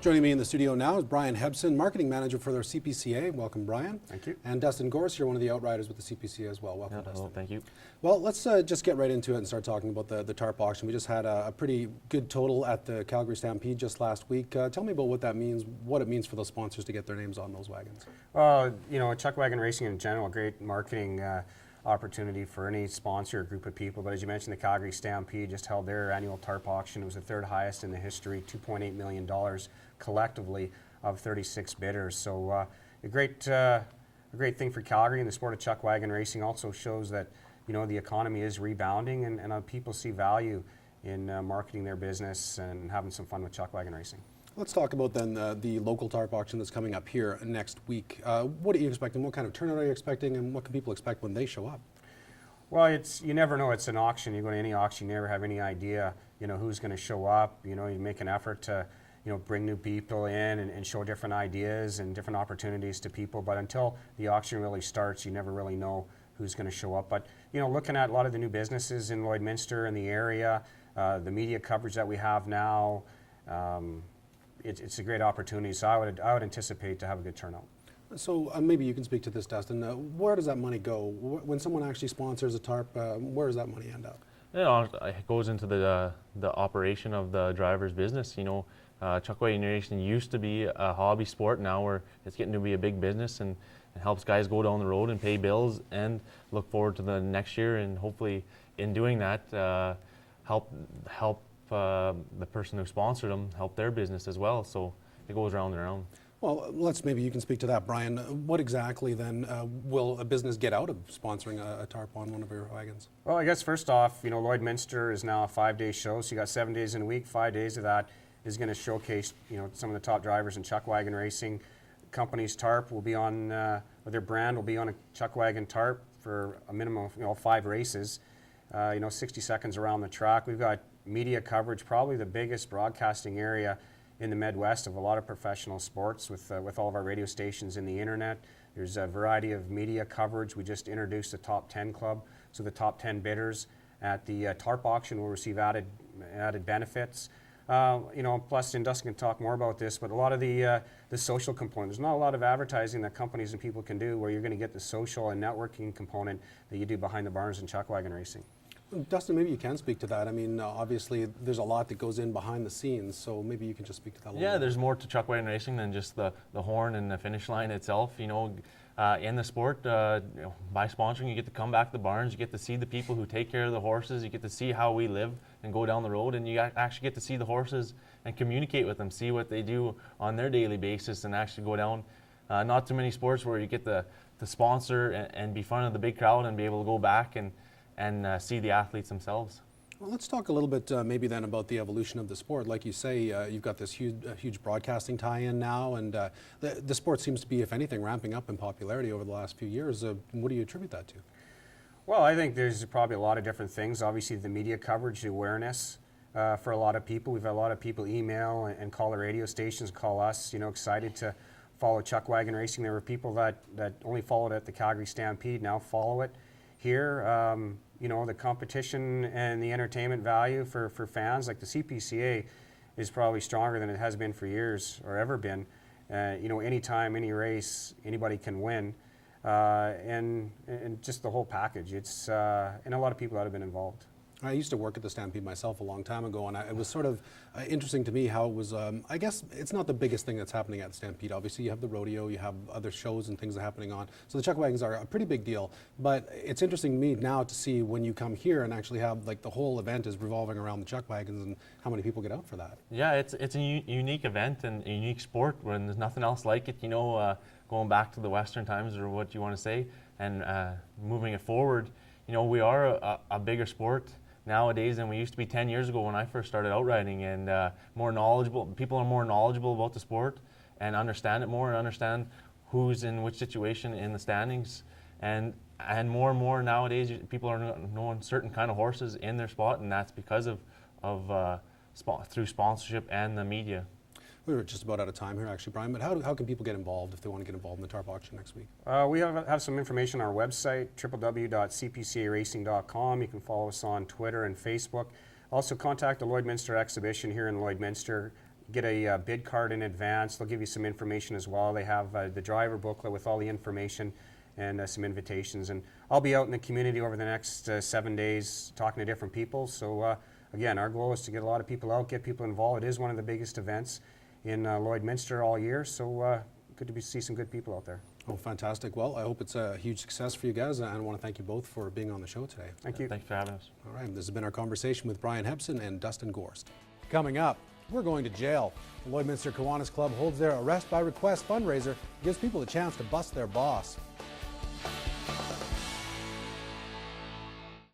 Joining me in the studio now is Brian Hebson, Marketing Manager for their CPCA. Welcome, Brian. Thank you. And Dustin Gorse, you're one of the outriders with the CPCA as well. Welcome, Dustin. Hello, thank you. Well, let's just get right into it and start talking about the Tarp auction. We just had a pretty good total at the Calgary Stampede just last week. Tell me about what that means, what it means for those sponsors to get their names on those wagons. You know, chuck wagon racing in general, great marketing opportunity for any sponsor or group of people. But as you mentioned, the Calgary Stampede just held their annual Tarp auction. It was the third highest in the history, $2.8 million collectively of 36 bidders. So a great thing for Calgary, and the sport of chuck wagon racing also shows that, you know, the economy is rebounding, and people see value in marketing their business and having some fun with chuck wagon racing. Let's talk about then the local Tarp auction that's coming up here next week. What are you expecting? What kind of turnout are you expecting, and what can people expect when they show up? Well, you never know. It's an auction. You go to any auction, you never have any idea, you know, who's going to show up. You know, you make an effort to, you know, bring new people in and show different ideas and different opportunities to people. But until the auction really starts, you never really know who's going to show up. But, you know, looking at a lot of the new businesses in Lloydminster and the area, the media coverage that we have now, it's a great opportunity. So I would anticipate to have a good turnout. So maybe you can speak to this, Dustin. Where does that money go? When someone actually sponsors a Tarp, where does that money end up? You know, it goes into the operation of the driver's business. You know, chuck wagon racing used to be a hobby sport. Now it's getting to be a big business, and it helps guys go down the road and pay bills and look forward to the next year, and hopefully in doing that help the person who sponsored them help their business as well. So it goes round and around. Well, maybe you can speak to that, Brian. What exactly then will a business get out of sponsoring a Tarp on one of your wagons? Well, I guess first off, you know, Lloydminster is now a 5-day show, so you got 7 days in a week. 5 days of that is going to showcase, you know, some of the top drivers in chuck wagon racing. Company's Tarp will be on, or their brand will be on a chuck wagon Tarp for a minimum of, you know, 5 races. You know, 60 seconds around the track. We've got media coverage, probably the biggest broadcasting area in the Midwest of a lot of professional sports with all of our radio stations and the internet. There's a variety of media coverage. We just introduced the Top 10 Club, so the top 10 bidders at the Tarp auction will receive added benefits. You know, plus, and Dustin can talk more about this, but a lot of the social component. There's not a lot of advertising that companies and people can do where you're going to get the social and networking component that you do behind the barns in chuck wagon racing. Dustin, maybe you can speak to that. I mean, obviously, there's a lot that goes in behind the scenes, so maybe you can just speak to that a little bit. Yeah, there's more to chuck wagon racing than just the horn and the finish line itself. You know, in the sport, you know, by sponsoring, you get to come back to the barns, you get to see the people who take care of the horses, you get to see how we live and go down the road, and you actually get to see the horses and communicate with them, see what they do on their daily basis, and actually go down. Not too many sports where you get to sponsor and be in front of the big crowd and be able to go back and see the athletes themselves. Well, let's talk a little bit maybe then about the evolution of the sport. Like you say, you've got this huge broadcasting tie-in now, and the sport seems to be, if anything, ramping up in popularity over the last few years. What do you attribute that to? Well, I think there's probably a lot of different things. Obviously, the media coverage, the awareness for a lot of people. We've had a lot of people email and call the radio stations, call us, you know, excited to follow chuck wagon racing. There were people that only followed it at the Calgary Stampede, now follow it here. You know, the competition and the entertainment value for fans, like the CPCA, is probably stronger than it has been for years or ever been. You know, anytime, any race, anybody can win. And just the whole package. It's and a lot of people that have been involved. I used to work at the Stampede myself a long time ago, and it was sort of interesting to me how it was, I guess it's not the biggest thing that's happening at the Stampede. Obviously, you have the rodeo, you have other shows and things that are happening on. So the chuck wagons are a pretty big deal, but it's interesting to me now to see when you come here and actually have, like, the whole event is revolving around the chuck wagons and how many people get out for that. Yeah, it's a unique event and a unique sport when there's nothing else like it, you know, going back to the Western times or what you want to say, and moving it forward. You know, we are a bigger sport nowadays than we used to be 10 years ago when I first started outriding, and more knowledgeable. People are more knowledgeable about the sport and understand it more and understand who's in which situation in the standings. And more and more nowadays, people are knowing certain kind of horses in their spot, and that's because of through sponsorship and the media. We were just about out of time here, actually, Brian, but how can people get involved if they want to get involved in the Tarp auction next week? We have some information on our website, www.cpcaracing.com. You can follow us on Twitter and Facebook. Also, contact the Lloydminster exhibition here in Lloydminster. get a bid card in advance. They'll give you some information as well. They have the driver booklet with all the information and some invitations. And I'll be out in the community over the next 7 days talking to different people. So again, our goal is to get a lot of people out, get people involved. It is one of the biggest events in Lloydminster all year. So good to see some good people out there. Oh, fantastic. Well, I hope it's a huge success for you guys, and I want to thank you both for being on the show today. Thank you. Thanks for having us. All right, this has been our conversation with Brian Hepson and Dustin Gorst. Coming up, we're going to jail. The Lloydminster Kiwanis Club holds their Arrest by Request fundraiser, gives people a chance to bust their boss.